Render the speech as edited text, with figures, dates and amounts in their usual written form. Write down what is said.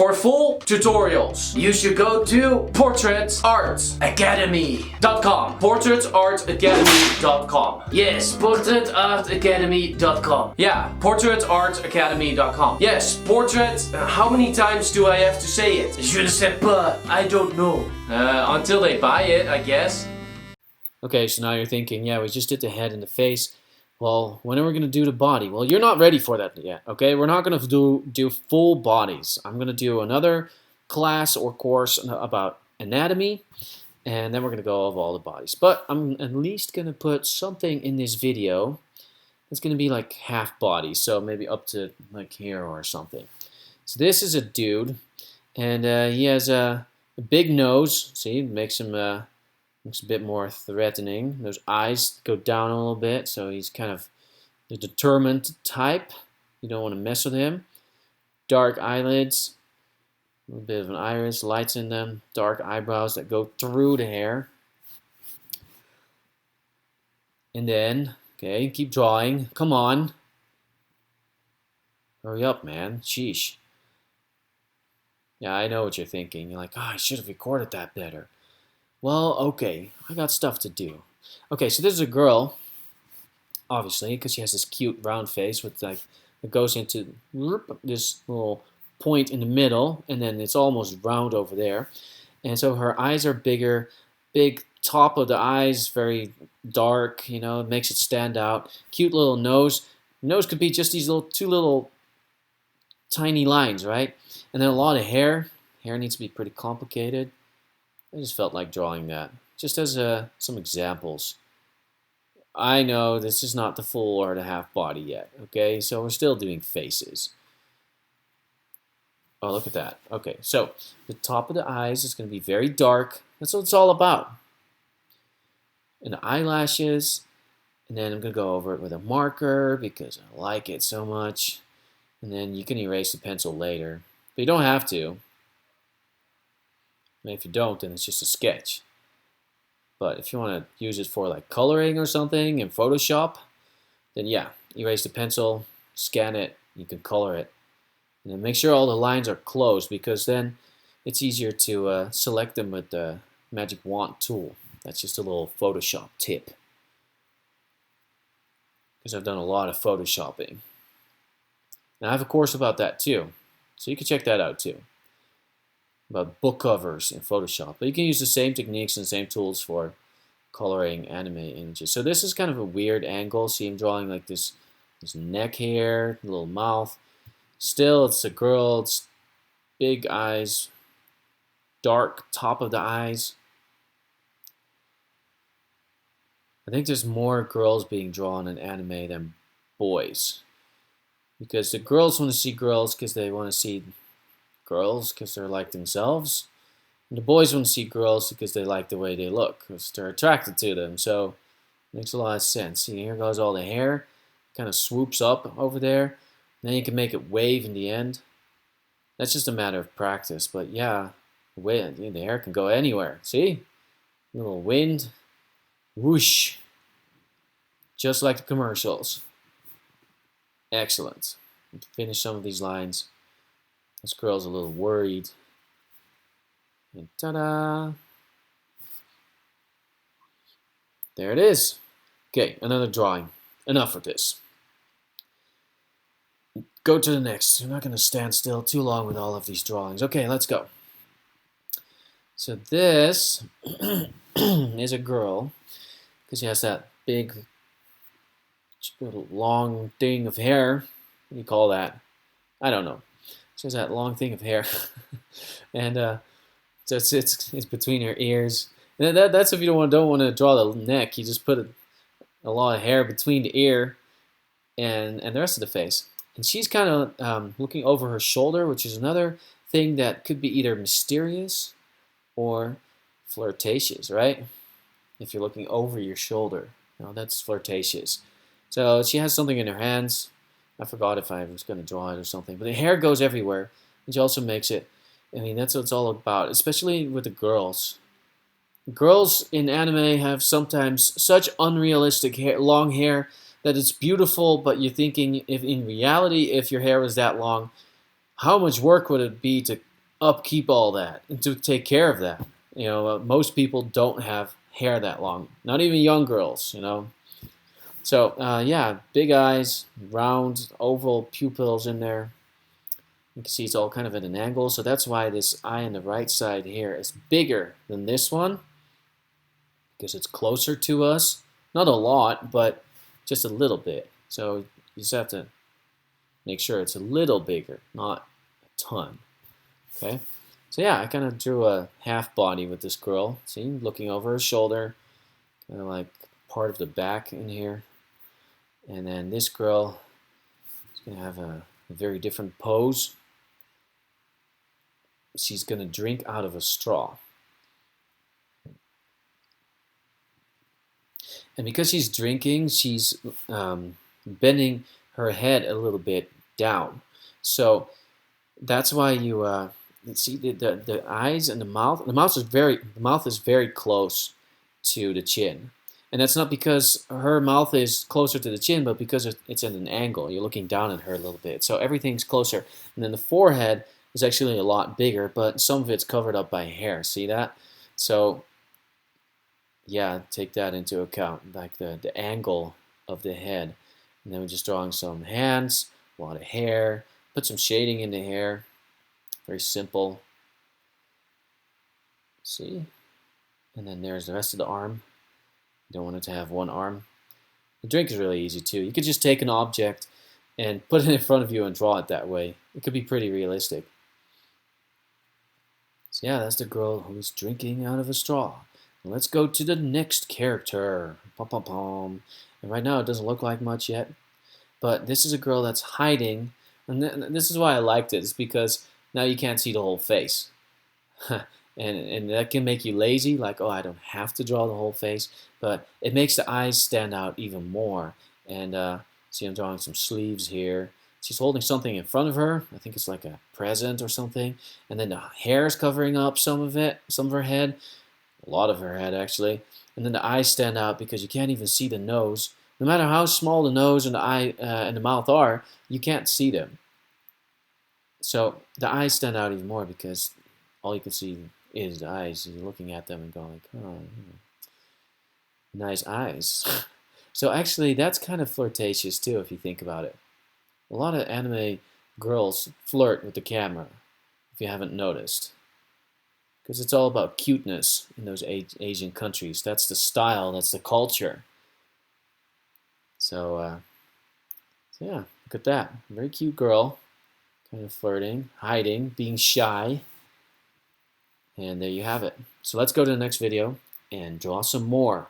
For full tutorials, you should go to portraitartacademy.com. Portraitartacademy.com. Yes, portraitartacademy.com. Yeah, portraitartacademy.com. Yes, portrait. How many times do I have to say it? Je ne sais pas. I don't know. Until they buy it, I guess. Okay, so now you're thinking, yeah, we just did the head and the face. Well, when are we going to do the body? Well, you're not ready for that yet, okay? We're not going to do full bodies. I'm going to do another class or course about anatomy, and then we're going to go over all the bodies. But I'm at least going to put something in this video. It's going to be like half body, so maybe up to like here or something. So this is a dude, and he has a big nose. See, it makes him... looks a bit more threatening. Those eyes go down a little bit, so he's kind of the determined type. You don't want to mess with him. Dark eyelids, a little bit of an iris, lights in them, dark eyebrows that go through the hair. And then, okay, keep drawing. Come on. Hurry up, man. Sheesh. Yeah, I know what you're thinking. You're like, oh, I should have recorded that better. Well, okay, I got stuff to do. Okay, so this is a girl, obviously, because she has this cute round face with like it goes into this little point in the middle, and then it's almost round over there. And so her eyes are bigger, big top of the eyes, very dark, you know, it makes it stand out. Cute little nose. Nose could be just these two little tiny lines, right? And then a lot of hair. Hair needs to be pretty complicated. I just felt like drawing that, just as some examples. I know this is not the full or the half body yet, okay? So we're still doing faces. Oh, look at that. Okay, so the top of the eyes is going to be very dark. That's what it's all about. And the eyelashes, and then I'm going to go over it with a marker because I like it so much. And then you can erase the pencil later, but you don't have to. And if you don't, then it's just a sketch. But if you want to use it for like coloring or something in Photoshop, then yeah, erase the pencil, scan it, you can color it. And then make sure all the lines are closed because then it's easier to select them with the magic wand tool. That's just a little Photoshop tip. Because I've done a lot of Photoshopping. And I have a course about that too. So you can check that out too. About book covers in Photoshop. But you can use the same techniques and same tools for coloring anime images. So this is kind of a weird angle. See, I'm drawing like this neck here, little mouth. Still, it's a girl. It's big eyes, dark top of the eyes. I think there's more girls being drawn in anime than boys. Because the girls want to see girls because they want to see girls because they're like themselves. And the boys want to see girls because they like the way they look, because they're attracted to them. So it makes a lot of sense. See, here goes all the hair, kind of swoops up over there. Then you can make it wave in the end. That's just a matter of practice. But yeah, the hair can go anywhere. See? A little wind. Whoosh. Just like the commercials. Excellent. Finish some of these lines. This girl's a little worried. And ta-da! There it is. Okay, another drawing. Enough of this. Go to the next. I'm not going to stand still too long with all of these drawings. Okay, let's go. So this is a girl because she has that big, long thing of hair. What do you call that? I don't know. She has that long thing of hair, and so it's between her ears. And that's if you don't want to draw the neck. You just put a lot of hair between the ear and the rest of the face. And she's kind of looking over her shoulder, which is another thing that could be either mysterious or flirtatious, right? If you're looking over your shoulder, that's flirtatious. So she has something in her hands. I forgot if I was going to draw it or something. But the hair goes everywhere, which also makes it, I mean, that's what it's all about, especially with the girls. Girls in anime have sometimes such unrealistic hair, long hair that it's beautiful, but you're thinking, if in reality, if your hair was that long, how much work would it be to upkeep all that and to take care of that. You know, most people don't have hair that long, not even young girls, you know. So, yeah, big eyes, round, oval pupils in there. You can see it's all kind of at an angle, so that's why this eye on the right side here is bigger than this one, because it's closer to us. Not a lot, but just a little bit. So you just have to make sure it's a little bigger, not a ton. Okay, so yeah, I kind of drew a half body with this girl. See, looking over her shoulder, kind of like part of the back in here. And then this girl is going to have a very different pose. She's going to drink out of a straw. And because she's drinking, she's bending her head a little bit down. So that's why you see the eyes and the mouth. The mouth is very close to the chin, and that's not because her mouth is closer to the chin, but because it's at an angle. You're looking down at her a little bit, so everything's closer. And then the forehead is actually a lot bigger, but some of it's covered up by hair. See that? So yeah, take that into account, like the angle of the head. And then we're just drawing some hands, a lot of hair, put some shading in the hair. Very simple. See? And then there's the rest of the arm. You don't want it to have one arm. The drink is really easy too. You could just take an object and put it in front of you and draw it that way. It could be pretty realistic. So yeah, that's the girl who's drinking out of a straw. Let's go to the next character. Pom pom pom. And right now it doesn't look like much yet, but this is a girl that's hiding, and this is why I liked it. It's because now you can't see the whole face, and that can make you lazy. Like, oh, I don't have to draw the whole face, but it makes the eyes stand out even more. And see, I'm drawing some sleeves here. She's holding something in front of her. I think it's like a present or something. And then the hair is covering up some of it, some of her head. A lot of her head, actually. And then the eyes stand out because you can't even see the nose. No matter how small the nose and the eye and the mouth are, you can't see them. So the eyes stand out even more because all you can see is the eyes. You're looking at them and going, like, oh, nice eyes. So actually, that's kind of flirtatious too, if you think about it. A lot of anime girls flirt with the camera, if you haven't noticed. Because it's all about cuteness in those Asian countries. That's the style, that's the culture. So yeah, look at that. Very cute girl. Kind of flirting, hiding, being shy. And there you have it. So let's go to the next video and draw some more.